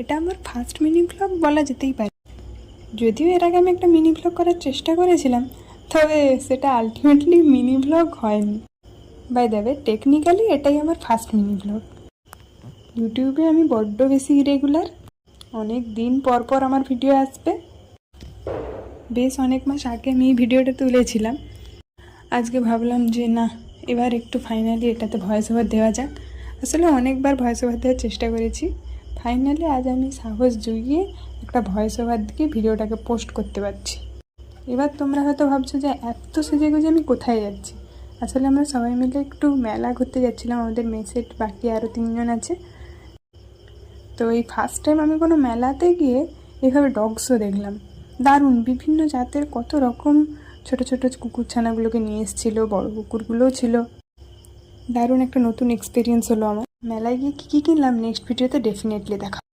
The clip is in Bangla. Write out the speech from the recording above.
এটা আমার ফার্স্ট মিনি ব্লগ বলা যেতেই পারে। যদিও এর আগে আমি একটা মিনি ব্লগ করার চেষ্টা করেছিলাম, তবে সেটা আলটিমেটলি মিনি ব্লগ হয়নি। বাই দ্য ওয়ে, টেকনিক্যালি এটাই আমার ফার্স্ট মিনি ব্লগ। ইউটিউবে আমি বড্ড বেশি ইরেগুলার, অনেক দিন পর পর আমার ভিডিও আসবে। বেশ অনেক মাস আগে আমি এই ভিডিওটা তুলেছিলাম। আজকে ভাবলাম যে না, এবার একটু ফাইনালি এটাতে ভয়েস ওভার দেওয়া যাক। আসলে অনেকবার ভয়েস ওভার দেওয়ার চেষ্টা করেছি, ফাইনালি আজ আমি সাহস জুগিয়ে একটা ভয়েস ওভার দিয়ে ভিডিওটাকে পোস্ট করতে পারছি। এবার তোমরা হয়তো ভাবছো যে এত সেজে গুজে আমি কোথায় যাচ্ছি। আসলে আমরা সবাই মিলে একটু মেলা ঘুরতে যাচ্ছিলাম, আমাদের মেসেট বাকি আরও 3 জন আছে। তো এই ফার্স্ট টাইম আমি কোনো মেলাতে গিয়ে এইভাবে ডগ শো দেখলাম। দারুণ, বিভিন্ন জাতের কত রকম ছোট ছোট কুকুরছানাগুলোকে নিয়ে এসেছিলো, বড় কুকুরগুলোও ছিল। দারুণ একটা নতুন এক্সপিরিয়েন্স হলো আমার। মেলায় গিয়ে কী কী কিনলাম নেক্সট ভিডিওতে ডেফিনেটলি দেখা।